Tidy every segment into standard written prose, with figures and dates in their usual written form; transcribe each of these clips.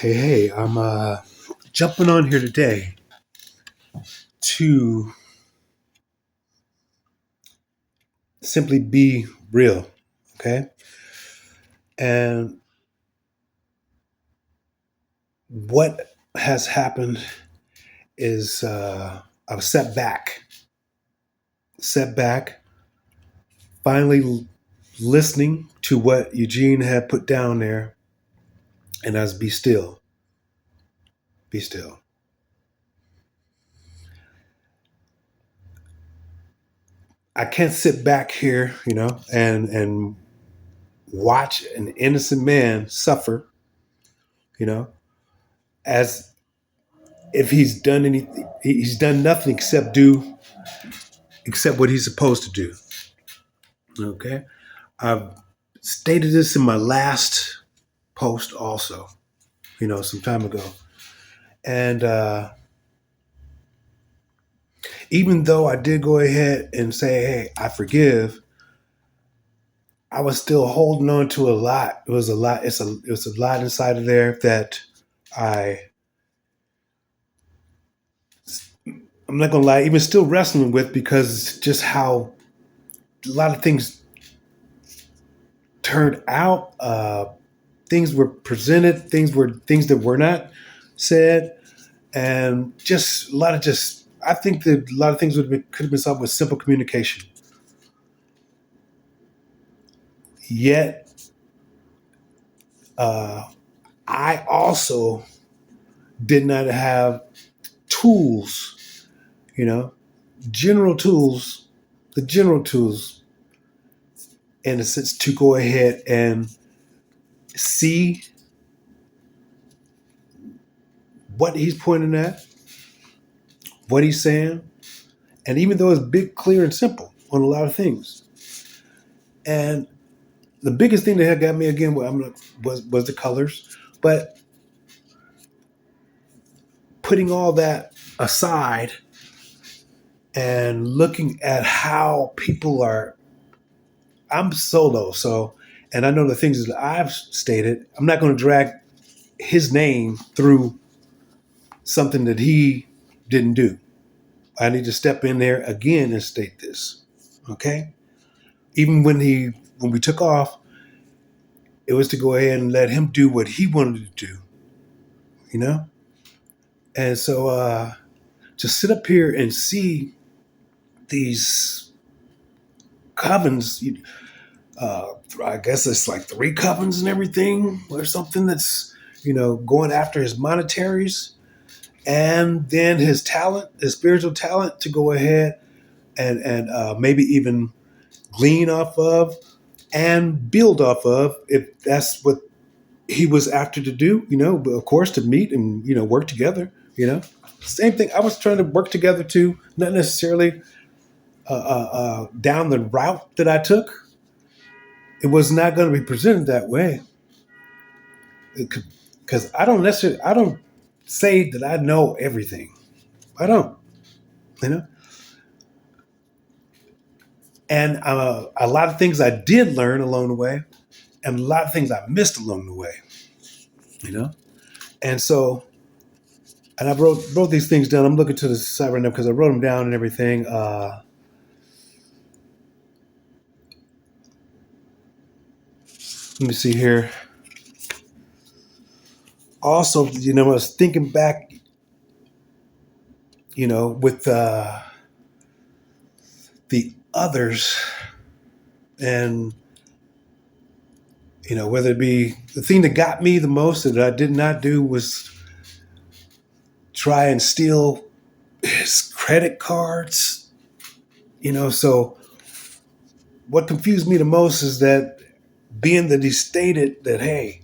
Hey, I'm jumping on here today to simply be real, okay? And what has happened is I was set back, finally listening to what Eugene had put down there, and I was be still, be still. I can't sit back here, and watch an innocent man suffer, you know, as if he's done nothing except what he's supposed to do. Okay. I've stated this in my last post also, some time ago. And even though I did go ahead and say, hey, I forgive, I was still holding on to a lot. It was a lot. It was a lot inside of there that I, I'm not going to lie, even still wrestling with because just how a lot of things turned out. Things were presented, things that were not said, and just a lot of just. I think that a lot of things could have been solved with simple communication. Yet, uh, I also did not have tools, you know, general tools, the general tools, in a sense, to go ahead and see what he's pointing at, what he's saying, and even though it's big, clear, and simple on a lot of things, and the biggest thing that had got me again was the colors, but putting all that aside and looking at how people are. I'm solo, so and I know the things that I've stated. I'm not going to drag his name through something that he didn't do. I need to step in there again and state this. Okay, even when we took off, it was to go ahead and let him do what he wanted to do. You know, and so to sit up here and see these covens, I guess it's like three covens and everything, or something that's, going after his monetaries and then his talent, his spiritual talent to go ahead and maybe even glean off of and build off of if that's what he was after to do, but of course to meet and, work together, Same thing. I was trying to work together too, not necessarily down the route that I took. It was not going to be presented that way because I don't say that I know everything. I don't, you know. And a lot of things I did learn along the way, and a lot of things I missed along the way, you know. And so, and I wrote these things down. I'm looking to the side right now because I wrote them down and everything. Let me see here. Also, I was thinking back, with the others, and whether it be the thing that got me the most that I did not do was try and steal his credit cards. So what confused me the most is that being that he stated that, hey,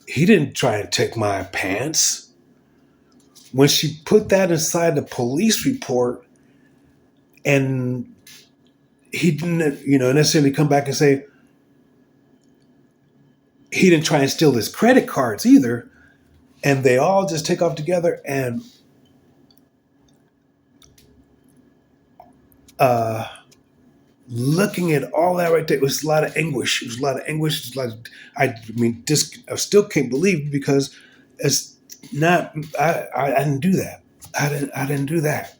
he didn't try and take my pants. When she put that inside the police report and he didn't, necessarily come back and say he didn't try and steal his credit cards either, and they all just take off together and uh looking at all that right there, it was a lot of anguish. It was a lot of anguish. It was a lot of, I still can't believe because It's not. I didn't do that. I didn't do that.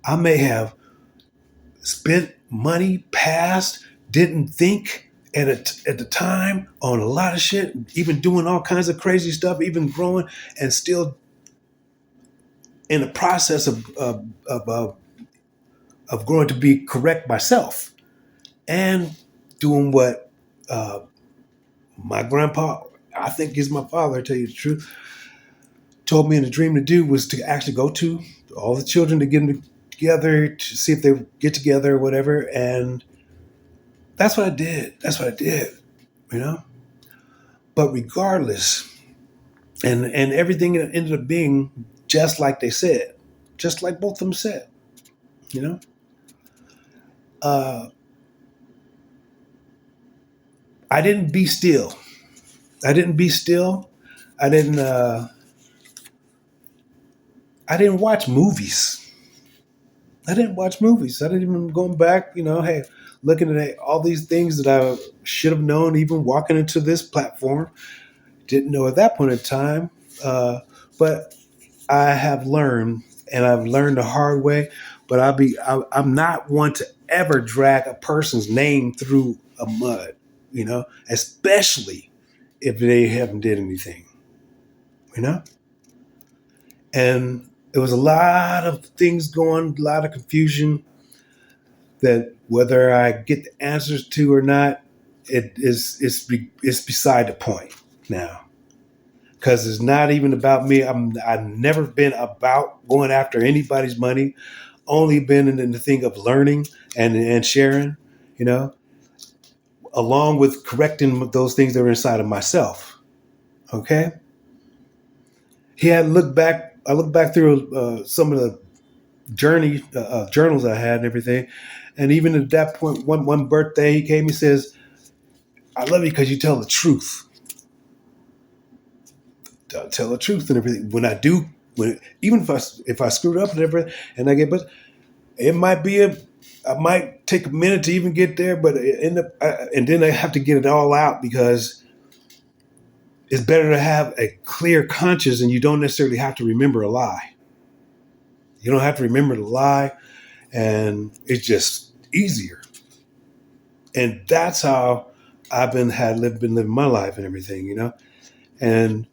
I may have spent money past, didn't think at the time on a lot of shit, even doing all kinds of crazy stuff, even growing, and still in the process of growing to be correct myself and doing what uh, my grandpa, I think is my father, to tell you the truth, told me in a dream to do was to actually go to all the children to get them together to see if they would get together or whatever. And that's what I did. That's what I did, you know? But regardless, and everything ended up being just like they said, just like both of them said, you know? Uh, I didn't be still. I didn't be still. I didn't. I didn't watch movies. I didn't watch movies. I didn't even going back. Hey, looking at all these things that I should have known, even walking into this platform, didn't know at that point in time. But I have learned, and I've learned the hard way. But I'm not one to ever drag a person's name through a mud. Especially if they haven't did anything. You know. And there was a lot of things going, a lot of confusion that whether I get the answers to or not, it's beside the point now. Because it's not even about me. I've never been about going after anybody's money. Only been in the thing of learning and sharing, you know, along with correcting those things that are inside of myself. Okay. He had looked back. I looked back through some of the journals I had and everything. And even at that point, one birthday, he came and says, "I love you because you tell the truth. Tell the truth and everything. When I do, even if I screwed up and everything, and I get, but it might be I might take a minute to even get there, but it end up, and then I have to get it all out because it's better to have a clear conscience, and you don't necessarily have to remember a lie. You don't have to remember the lie, and it's just easier." And that's how I've been living my life and everything. And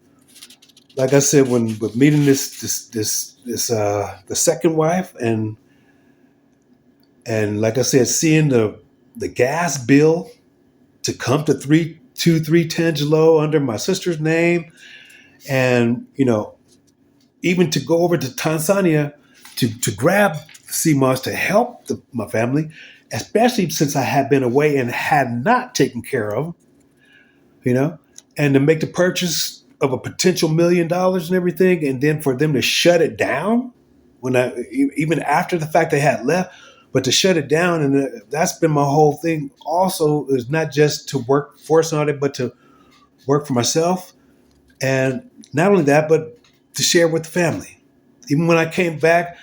like I said, when with meeting this the second wife, and like I said, seeing the gas bill to come to 323 Tangelo under my sister's name, and even to go over to Tanzania to grab CMOS to help my family, especially since I had been away and had not taken care of them, you know, and to make the purchase of a potential $1 million and everything, and then for them to shut it down even after the fact they had left, but to shut it down, and that's been my whole thing. Also, is not just to work for somebody, but to work for myself, and not only that, but to share with the family. Even when I came back,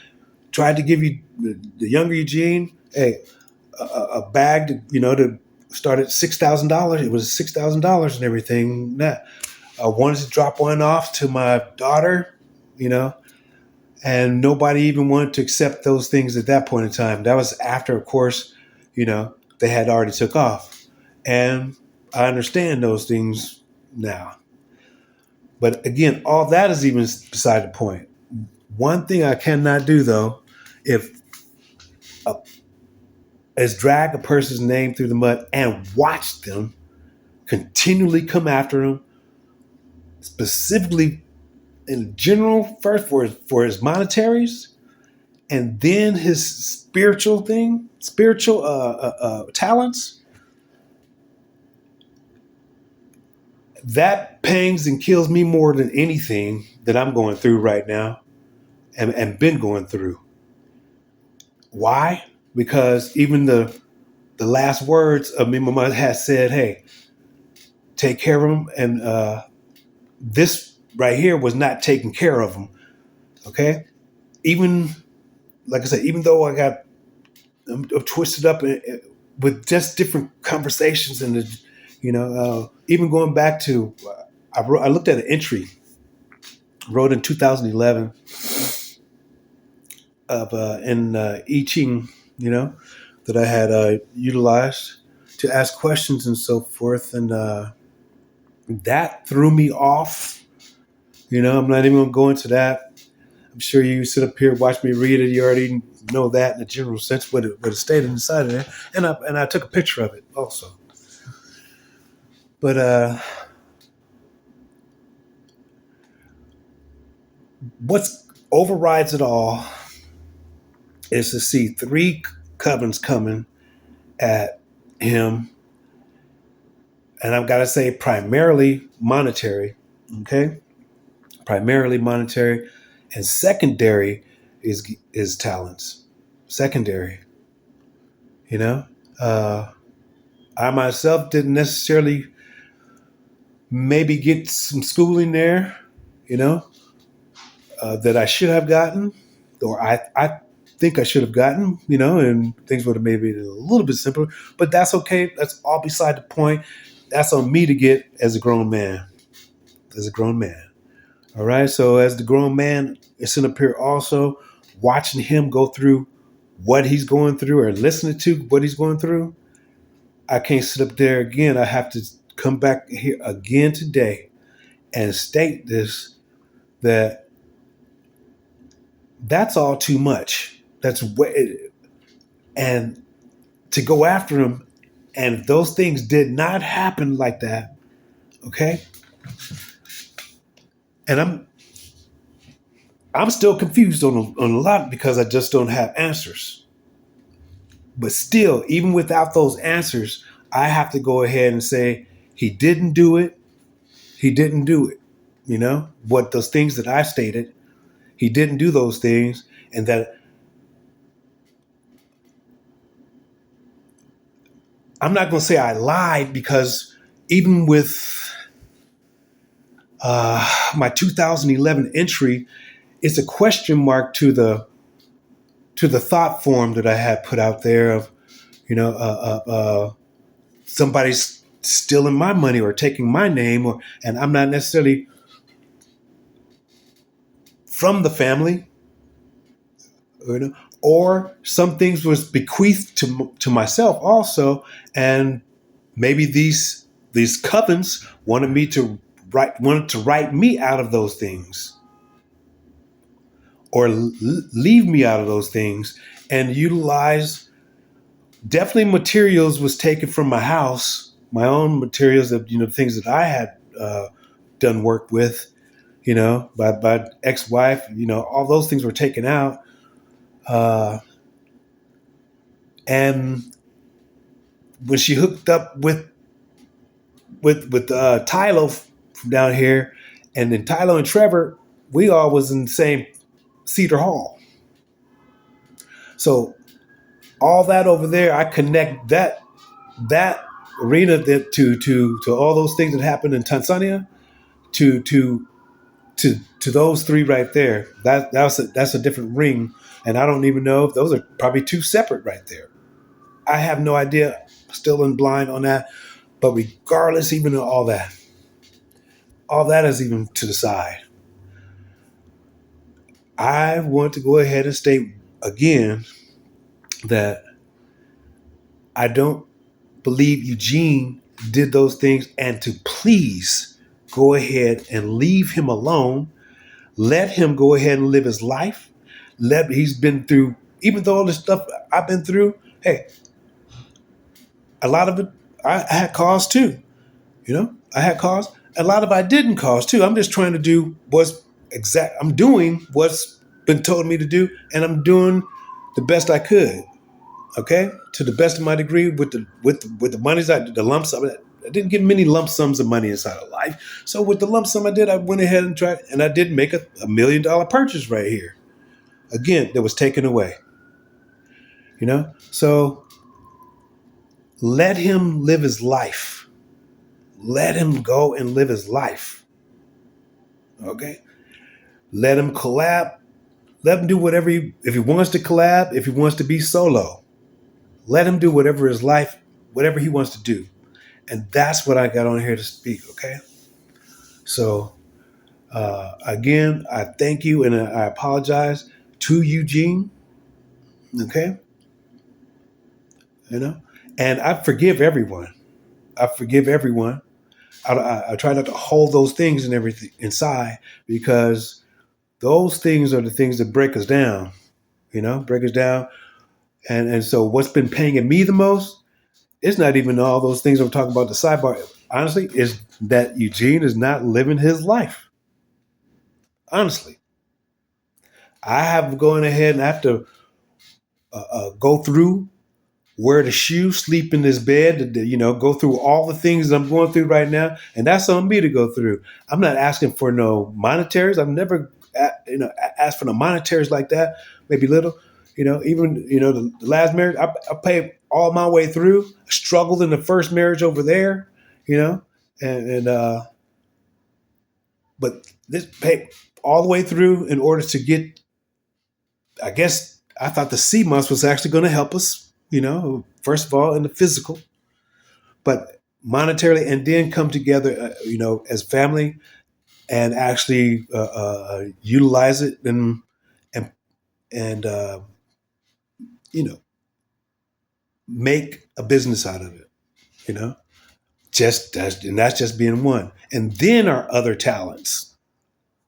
tried to give you the younger Eugene, hey, a bag to start at $6,000. It was $6,000 and everything. I wanted to drop one off to my daughter, and nobody even wanted to accept those things at that point in time. That was after, of course, they had already took off, and I understand those things now. But again, all that is even beside the point. One thing I cannot do though, if is drag a person's name through the mud and watch them continually come after him, specifically in general, first for his monetaries, and then his spiritual talents. That pangs and kills me more than anything that I'm going through right now, and been going through. Why? Because even the last words of me, my mother has said, "Hey, take care of them," and this right here was not taking care of them. Okay, even like I said, even though I got twisted up with just different conversations, and even going back to, I looked at an entry wrote in 2011 of in I Ching, that I had utilized to ask questions and so forth, and that threw me off. I'm not even going to go into that. I'm sure you sit up here, watch me read it. You already know that in a general sense, what it stated inside of it, and I took a picture of it also. But what overrides it all is to see three covens coming at him, and I've got to say primarily monetary, okay? Primarily monetary, and secondary is talents. Secondary, you know. I myself didn't necessarily maybe get some schooling there, you know, that I should have gotten, or I think I should have gotten, and things would have maybe been a little bit simpler. But that's okay. That's all beside the point. That's on me to get as a grown man. As a grown man. All right. So as the grown man, it's up here also watching him go through what he's going through or listening to what he's going through. I can't sit up there again. I have to come back here again today and state this, that that's all too much. That's way, and to go after him, and if those things did not happen like that, okay. And I'm still confused on a lot because I just don't have answers. But still, even without those answers, I have to go ahead and say he didn't do it. He didn't do it. What those things that I stated, he didn't do those things, and that I'm not going to say I lied, because even with my 2011 entry, it's a question mark to the thought form that I had put out there of, somebody's stealing my money or taking my name, and I'm not necessarily from the family, or some things was bequeathed to myself also, and maybe these covens wanted to write me out of those things, or leave me out of those things, and utilize definitely materials was taken from my house, my own materials of things that I had done work with, by ex-wife, all those things were taken out, and when she hooked up with Tylo from down here, and then Tylo and Trevor, we all was in the same Cedar Hall. So all that over there, I connect that arena to all those things that happened in Tanzania, to those three right there. That's a different ring, and I don't even know if those are probably two separate right there. I have no idea. Still in blind on that. But regardless, even of all that is even to the side. I want to go ahead and state again that I don't believe Eugene did those things, and to please go ahead and leave him alone. Let him go ahead and live his life. He's been through, even though all the stuff I've been through, hey, a lot of it I had cause too. I had cause. A lot of I didn't cause too. I'm just trying to do I'm doing what's been told me to do, and I'm doing the best I could. Okay, to the best of my degree with the monies the lump sum. I didn't get many lump sums of money inside of life. So with the lump sum I did, I went ahead and tried, and I did make $1 million purchase right here. Again, that was taken away. So let him live his life. Let him go and live his life. Okay? Let him collab. Let him do whatever if he wants to collab, if he wants to be solo. Let him do whatever he wants to do. And that's what I got on here to speak, okay? So Again, I thank you and I apologize to Eugene. Okay, you know, and I forgive everyone. I forgive everyone. I try not to hold those things and everything inside because those things are the things that break us down. Break us down. And so what's been paying me the most? It's not even all those things I'm talking about the sidebar. Honestly, is that Eugene is not living his life. Honestly, I have gone ahead and I have to go through wear the shoe, sleep in this bed, go through all the things I'm going through right now, and that's on me to go through. I'm not asking for no monetaries. I've never, asked for no monetaries like that. Maybe little, even the last marriage, I paid all my way through. Struggled in the first marriage over there, you know, and but this paid all the way through in order to get. I guess I thought the C months was actually going to help us. First of all, in the physical, but monetarily, and then come together, as family and actually utilize it and and you know, make a business out of it. You know, that's just being one, and then our other talents.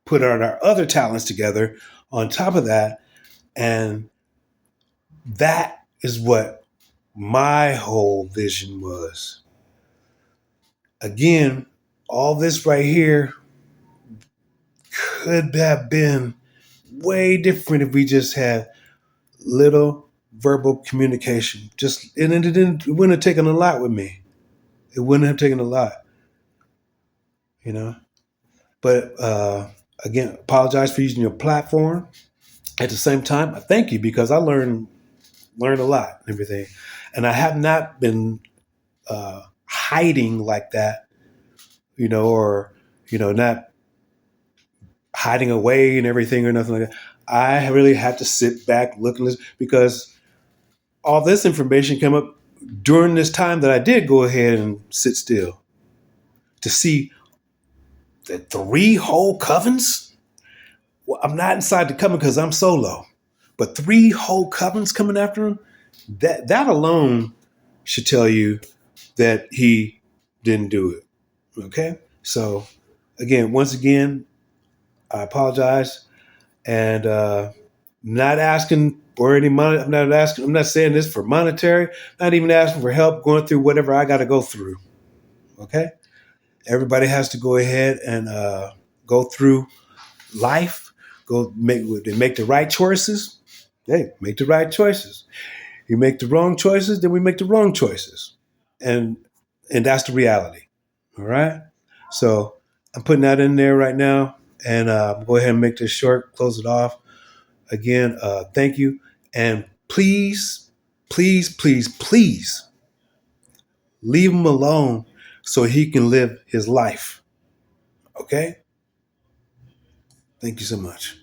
Put our other talents together on top of that, and that is what my whole vision was. Again, all this right here could have been way different if we just had little verbal communication. It wouldn't have taken a lot with me. It wouldn't have taken a lot, you know. But again, apologize for using your platform. At the same time, I thank you because I learned a lot and everything, and I have not been hiding like that, or not hiding away and everything or nothing like that. I really had to sit back, look at this because all this information came up during this time that I did go ahead and sit still to see the three whole covens. Well, I'm not inside the coven because I'm solo, but three whole covens coming after him. That alone should tell you that he didn't do it. Okay, so once again, I apologize and not asking for any money. I'm not asking. I'm not saying this for monetary. Not even asking for help going through whatever I got to go through. Okay, everybody has to go ahead and go through life. Go make the right choices. Hey, make the right choices. You make the wrong choices, then we make the wrong choices, and that's the reality. All right. So I'm putting that in there right now, and go ahead and make this short. Close it off. Again, thank you, and please, please, please, please leave him alone so he can live his life. Okay. Thank you so much.